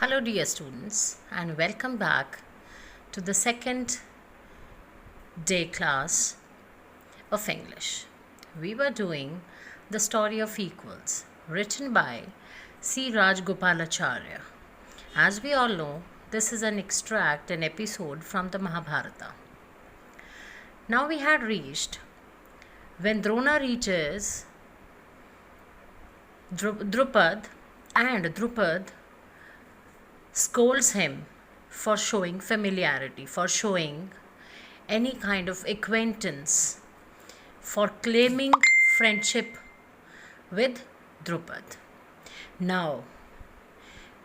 Hello, dear students, and welcome back to the second day class of English. We were doing the story of equals, written by C. Rajgopalacharya. As we all know, this is an extract, an episode from the Mahabharata. Now we had reached when Drona reaches Drupad, and Drupad scolds him for showing familiarity, for showing any kind of acquaintance, for claiming friendship with Drupad. Now,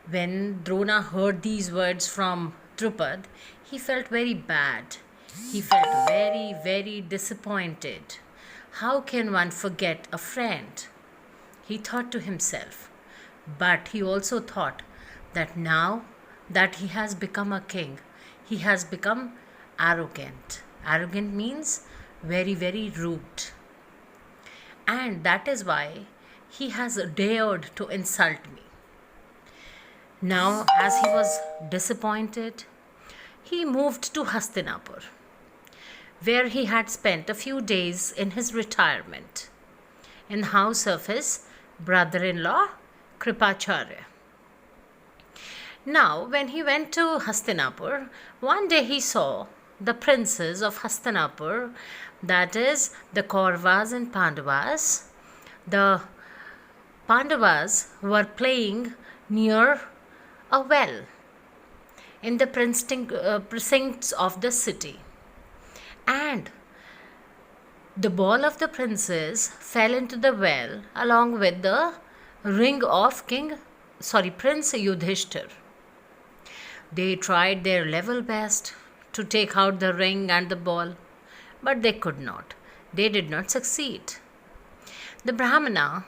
when Drona heard these words from Drupad, he felt very bad. He felt very, very disappointed. How can one forget a friend? He thought to himself. But he also thought that now that he has become a king, he has become arrogant. Arrogant means very, very rude. And that is why he has dared to insult me. Now, as he was disappointed, he moved to Hastinapur, where he had spent a few days in his retirement, in the house of his brother-in-law, Kripacharya. Now, when he went to Hastinapur, one day he saw the princes of Hastinapur, that is, the Kauravas and Pandavas. The Pandavas were playing near a well in the precincts of the city. And the ball of the princes fell into the well along with the ring of Prince Yudhishthir. They tried their level best to take out the ring and the ball, but they could not. They did not succeed. The Brahmana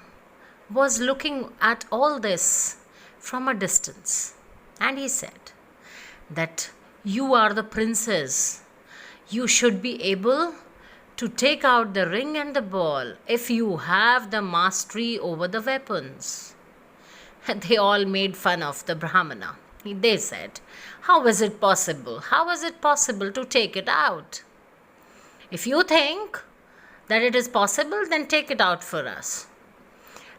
was looking at all this from a distance, and he said that you are the princes. You should be able to take out the ring and the ball if you have the mastery over the weapons. They all made fun of the Brahmana. They said, how is it possible? How is it possible to take it out? If you think that it is possible, then take it out for us.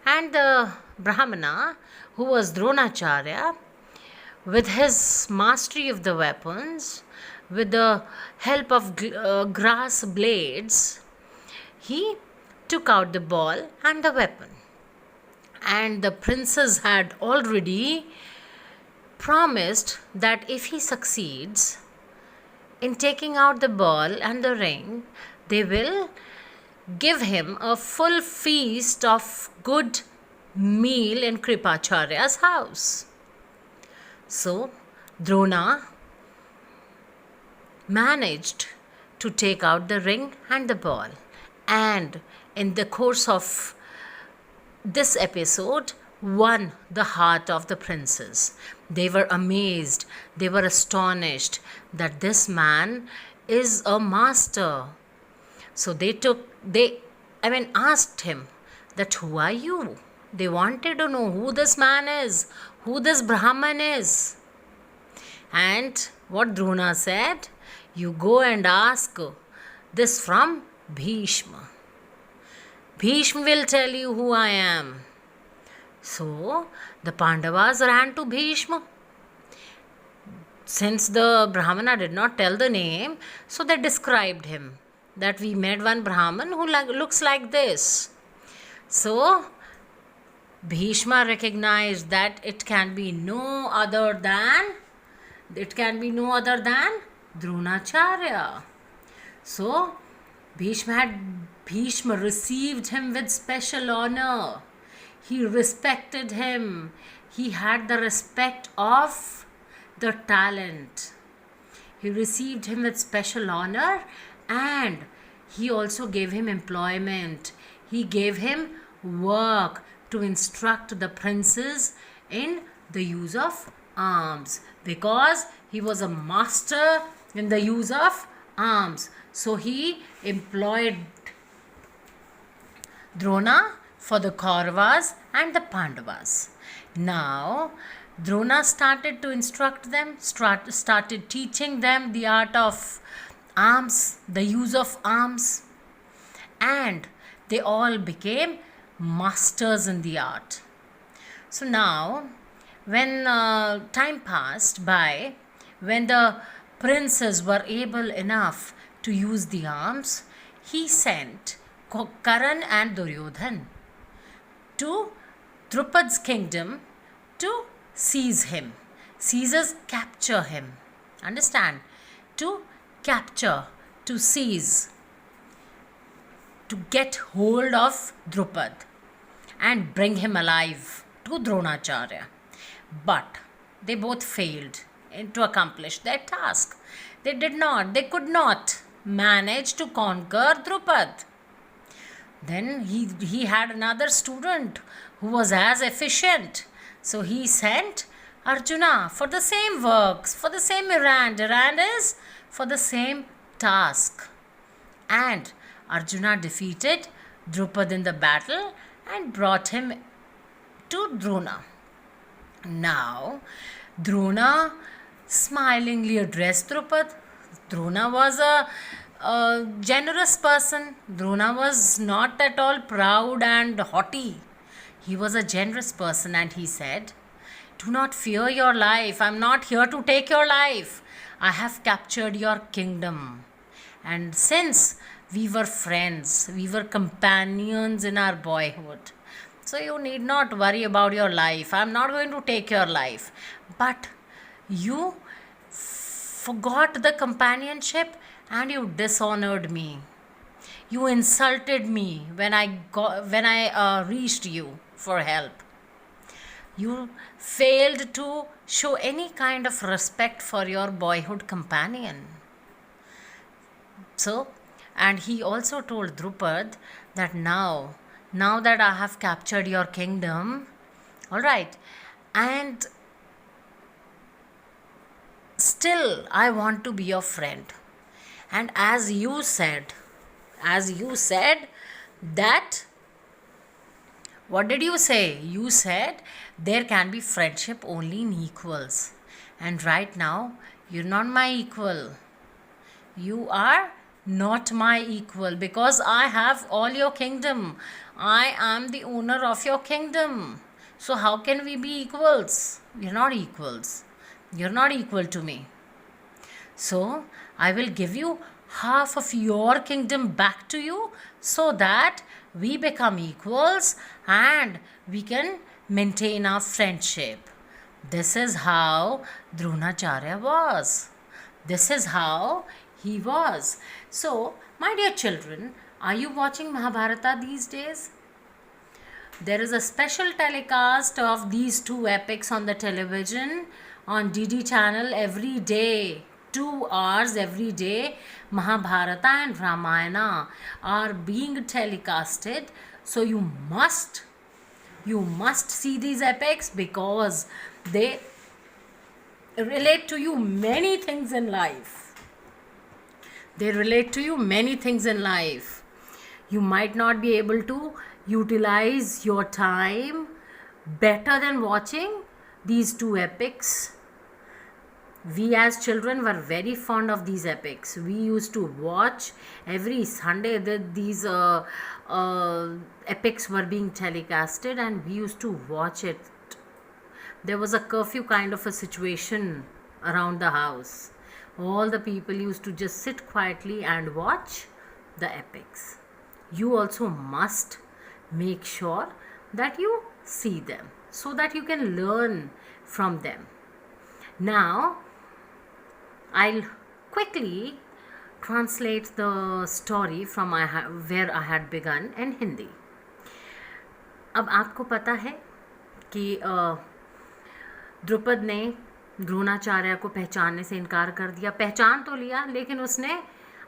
And the Brahmana, who was Dronacharya, with his mastery of the weapons, with the help of grass blades, he took out the ball and the weapon. And the princes had already promised that if he succeeds in taking out the ball and the ring, they will give him a full feast of good meal in Kripacharya's house. So, Drona managed to take out the ring and the ball. And in the course of this episode, won the heart of the princes. They were amazed, they were astonished that this man is a master. So they asked him that who are you? They wanted to know who this man is, who this Brahman is. And what Drona said, you go and ask this from Bhishma. Bhishma will tell you who I am. So, the Pandavas ran to Bhishma. Since the Brahmana did not tell the name, so they described him. That we met one Brahman who looks like this. So, Bhishma recognized that it can be no other than Dronacharya. So, Bhishma received him with special honor. He respected him. He had the respect of the talent. He received him with special honor, and he also gave him employment. He gave him work to instruct the princes in the use of arms, because he was a master in the use of arms. So he employed Drona for the Kauravas and the Pandavas. Now, Drona started to instruct them, started teaching them the art of arms, the use of arms, and they all became masters in the art. So now, when time passed by, when the princes were able enough to use the arms, he sent Karan and Duryodhan to Drupad's kingdom to seize him. Seizers capture him. Understand? To capture, to seize, to get hold of Drupad and bring him alive to Dronacharya. But they both failed to accomplish their task. They could not manage to conquer Drupad. Then he had another student who was as efficient. So he sent Arjuna for the same works, for the same errand. Errand is for the same task. And Arjuna defeated Drupad in the battle and brought him to Drona. Now, Drona smilingly addressed Drupad. Drona was a generous person. Drona was not at all proud and haughty. He was a generous person, and he said, "Do not fear your life. I am not here to take your life. I have captured your kingdom. And since we were friends, we were companions in our boyhood, so you need not worry about your life. I am not going to take your life. But you forgot the companionship and you dishonored me. You insulted me when I reached you for help. You failed to show any kind of respect for your boyhood companion." So, and he also told Drupad that now that I have captured your kingdom, all right, and still I want to be your friend. And as you said that, what did you say? You said there can be friendship only in equals. And right now, you're not my equal. You are not my equal because I have all your kingdom. I am the owner of your kingdom. So how can we be equals? We're not equals. You're not equal to me. So I will give you half of your kingdom back to you so that we become equals and we can maintain our friendship. This is how Dronacharya was. This is how he was. So, my dear children, are you watching Mahabharata these days? There is a special telecast of these two epics on the television on DD channel every day. 2 hours every day, Mahabharata and Ramayana are being telecasted. So you must see these epics because they relate to you many things in life. They relate to you many things in life. You might not be able to utilize your time better than watching these two epics. We as children were very fond of these epics. We used to watch every Sunday that these epics were being telecasted, and we used to watch it. There was a curfew kind of a situation around the house. All the people used to just sit quietly and watch the epics. You also must make sure that you see them so that you can learn from them. Now, I'll quickly translate the story from where I had begun in Hindi. अब आपको पता है कि द्रुपद ने द्रोणाचार्य को पहचानने से इनकार कर दिया. पहचान तो लिया, लेकिन उसने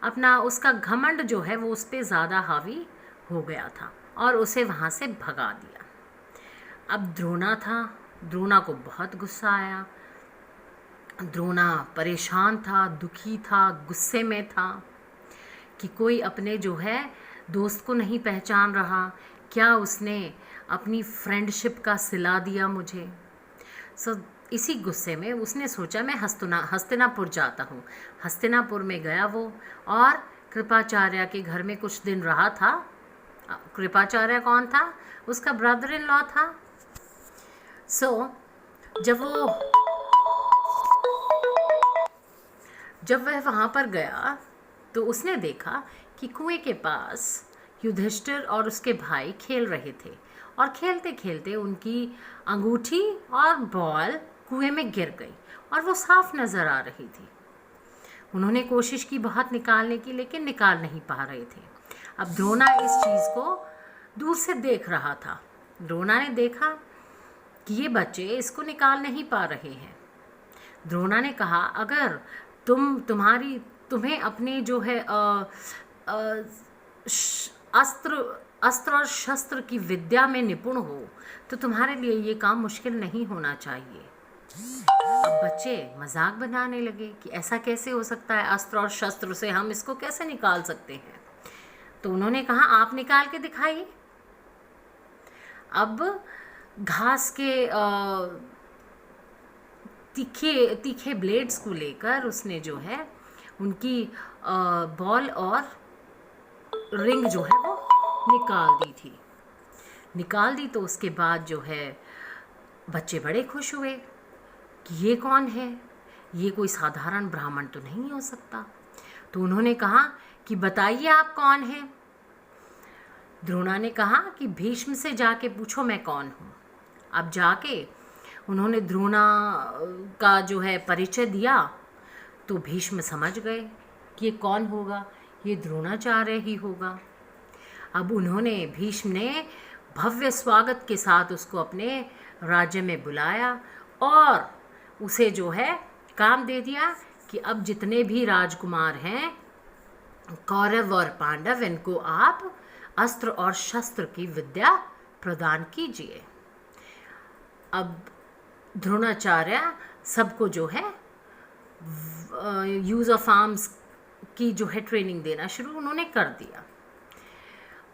उसका घमंड जो है वो उस पर ज़्यादा हावी हो गया था और उसे वहाँ से भगा दिया. अब द्रोणा को बहुत गुस्सा आया. द्रोणा परेशान था, दुखी था, गुस्से में था कि कोई अपने जो है दोस्त को नहीं पहचान रहा. क्या उसने अपनी फ्रेंडशिप का सिला दिया मुझे. सो इसी गुस्से में उसने सोचा मैं हस्तिनापुर जाता हूँ। हस्तिनापुर में गया वो, और कृपाचार्य के घर में कुछ दिन रहा था। कृपाचार्य कौन था? उसका ब्रदर इन लॉ था। जब वह वहाँ पर गया तो उसने देखा कि कुएं के पास युधिष्ठिर और उसके भाई खेल रहे थे, और खेलते खेलते उनकी अंगूठी और बॉल कुएं में गिर गई और वो साफ नज़र आ रही थी। उन्होंने कोशिश की बहुत निकालने की, लेकिन निकाल नहीं पा रहे थे। अब द्रोणा इस चीज़ को दूर से देख रहा था। द्रोणा ने देखा कि ये बच्चे इसको निकाल नहीं पा रहे हैं। द्रोणा ने कहा, अगर तुम्हें अपने जो है अस्त्र और शस्त्र की विद्या में निपुण हो तो तुम्हारे लिए ये काम मुश्किल नहीं होना चाहिए। अब बच्चे मजाक बनाने लगे कि ऐसा कैसे हो सकता है, अस्त्र और शस्त्र से हम इसको कैसे निकाल सकते हैं। तो उन्होंने कहा, आप निकाल के दिखाइए। अब घास के तीखे ब्लेड्स को लेकर उसने जो है उनकी बॉल और रिंग जो है वो निकाल दी। तो उसके बाद जो है बच्चे बड़े खुश हुए कि ये कौन है, ये कोई साधारण ब्राह्मण तो नहीं हो सकता। तो उन्होंने कहा कि बताइए आप कौन हैं। द्रोणा ने कहा कि भीष्म से जाके पूछो मैं कौन हूँ। अब जाके उन्होंने द्रोणा का जो है परिचय दिया तो भीष्म समझ गए कि ये कौन होगा, ये द्रोणाचार्य ही होगा। अब भीष्म ने भव्य स्वागत के साथ उसको अपने राज्य में बुलाया और उसे जो है काम दे दिया कि अब जितने भी राजकुमार हैं, कौरव और पांडव, इनको आप अस्त्र और शस्त्र की विद्या प्रदान कीजिए। अब द्रोणाचार्य सबको जो है यूज़ ऑफ आर्म्स की जो है ट्रेनिंग देना शुरू उन्होंने कर दिया।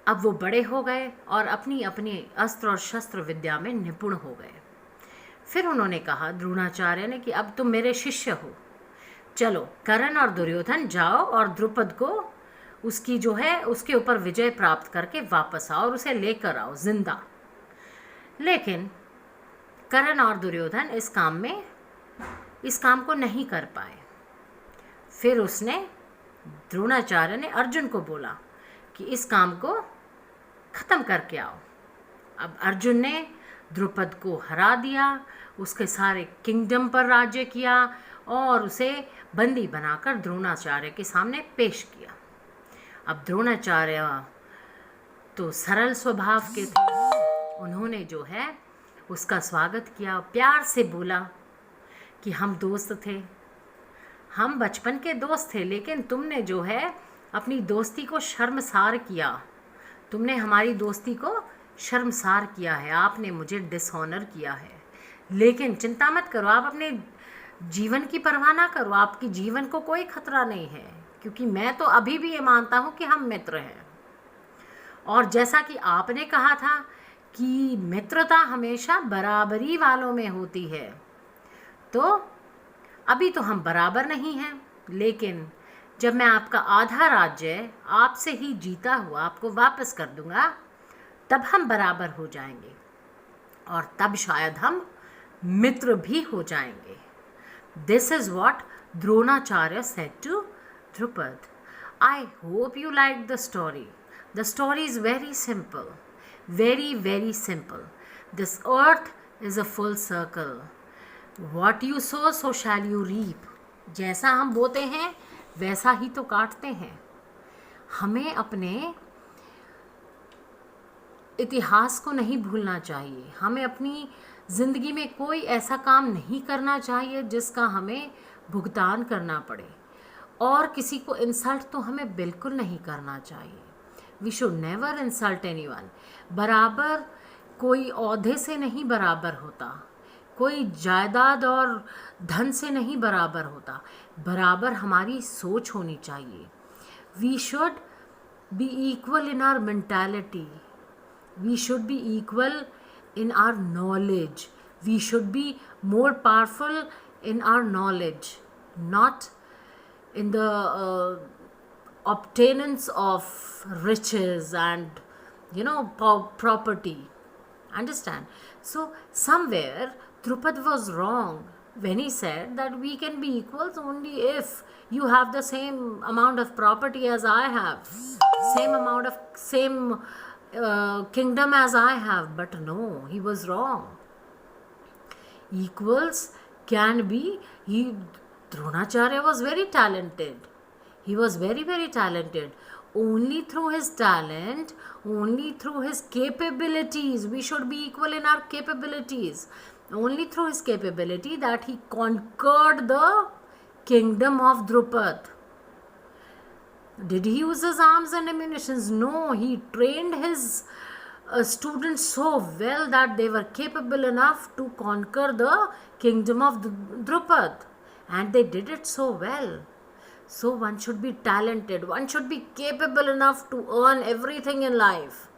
अब वो बड़े हो गए और अपनी अपनी अस्त्र और शस्त्र विद्या में निपुण हो गए। फिर उन्होंने कहा द्रोणाचार्य ने कि अब तुम मेरे शिष्य हो, चलो कर्ण और दुर्योधन जाओ और द्रुपद को उसकी जो है उसके ऊपर विजय प्राप्त करके वापस आओ और उसे लेकर आओ जिंदा। लेकिन कर्ण और दुर्योधन इस काम को नहीं कर पाए। फिर द्रोणाचार्य ने अर्जुन को बोला कि इस काम को ख़त्म करके आओ। अब अर्जुन ने द्रुपद को हरा दिया, उसके सारे किंगडम पर राज्य किया और उसे बंदी बनाकर द्रोणाचार्य के सामने पेश किया। अब द्रोणाचार्य तो सरल स्वभाव के थे, उन्होंने जो है उसका स्वागत किया, प्यार से बोला कि हम दोस्त थे, हम बचपन के दोस्त थे, लेकिन तुमने जो है अपनी दोस्ती को शर्मसार किया, तुमने हमारी दोस्ती को शर्मसार किया है, आपने मुझे डिसऑनर किया है। लेकिन चिंता मत करो, आप अपने जीवन की परवाह ना करो, आपके जीवन को कोई खतरा नहीं है, क्योंकि मैं तो अभी भी ये मानता हूँ कि हम मित्र हैं। और जैसा कि आपने कहा था कि मित्रता हमेशा बराबरी वालों में होती है, तो अभी तो हम बराबर नहीं हैं, लेकिन जब मैं आपका आधा राज्य आपसे ही जीता हुआ आपको वापस कर दूंगा, तब हम बराबर हो जाएंगे और तब शायद हम मित्र भी हो जाएंगे। This is what Dronacharya said to Drupad. I hope you liked the story. The story is very simple, very, very simple. This earth is a full circle. What you sow, so shall you reap. जैसा हम बोते हैं वैसा ही तो काटते हैं। हमें अपने इतिहास को नहीं भूलना चाहिए, हमें अपनी ज़िंदगी में कोई ऐसा काम नहीं करना चाहिए जिसका हमें भुगतान करना पड़े, और किसी को इंसल्ट तो हमें बिल्कुल नहीं करना चाहिए। We should never insult anyone. बराबर कोई ओहदे से नहीं बराबर होता, कोई जायदाद और धन से नहीं बराबर होता, बराबर हमारी सोच होनी चाहिए। We should be equal in our mentality, we should be equal in our knowledge, We should be more powerful in our knowledge, not in the obtainance of riches and property. Understand? So somewhere Drupad was wrong when he said that we can be equals only if you have the same amount of property as I have, same kingdom as I have. But no, he was wrong. Equals can be, Dronacharya was very talented. He was very, very talented. Only through his talent, only through his capabilities, we should be equal in our capabilities. Only through his capability that he conquered the kingdom of Drupad. Did he use his arms and ammunitions? No, he trained his students so well that they were capable enough to conquer the kingdom of Drupad. And they did it so well. So one should be talented. One should be capable enough to earn everything in life.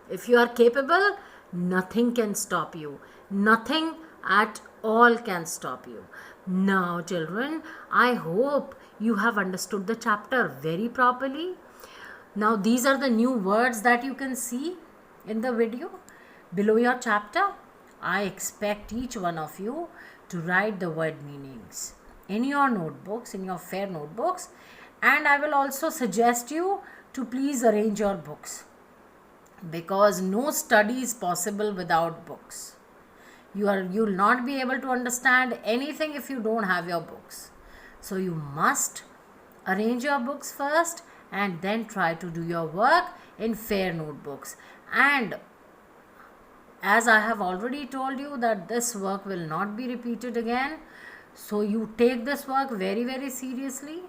If you are capable, nothing can stop you. Nothing at all can stop you. Now, children, I hope you have understood the chapter very properly. Now, these are the new words that you can see in the video below your chapter. I expect each one of you to write the word meanings in your notebooks, in your fair notebooks, and I will also suggest you to please arrange your books, because no study is possible without books. You will not be able to understand anything if you don't have your books. So you must arrange your books first and then try to do your work in fair notebooks. And as I have already told you that this work will not be repeated again, so you take this work very, very seriously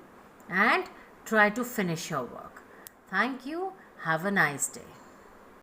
and try to finish your work. Thank you. Have a nice day.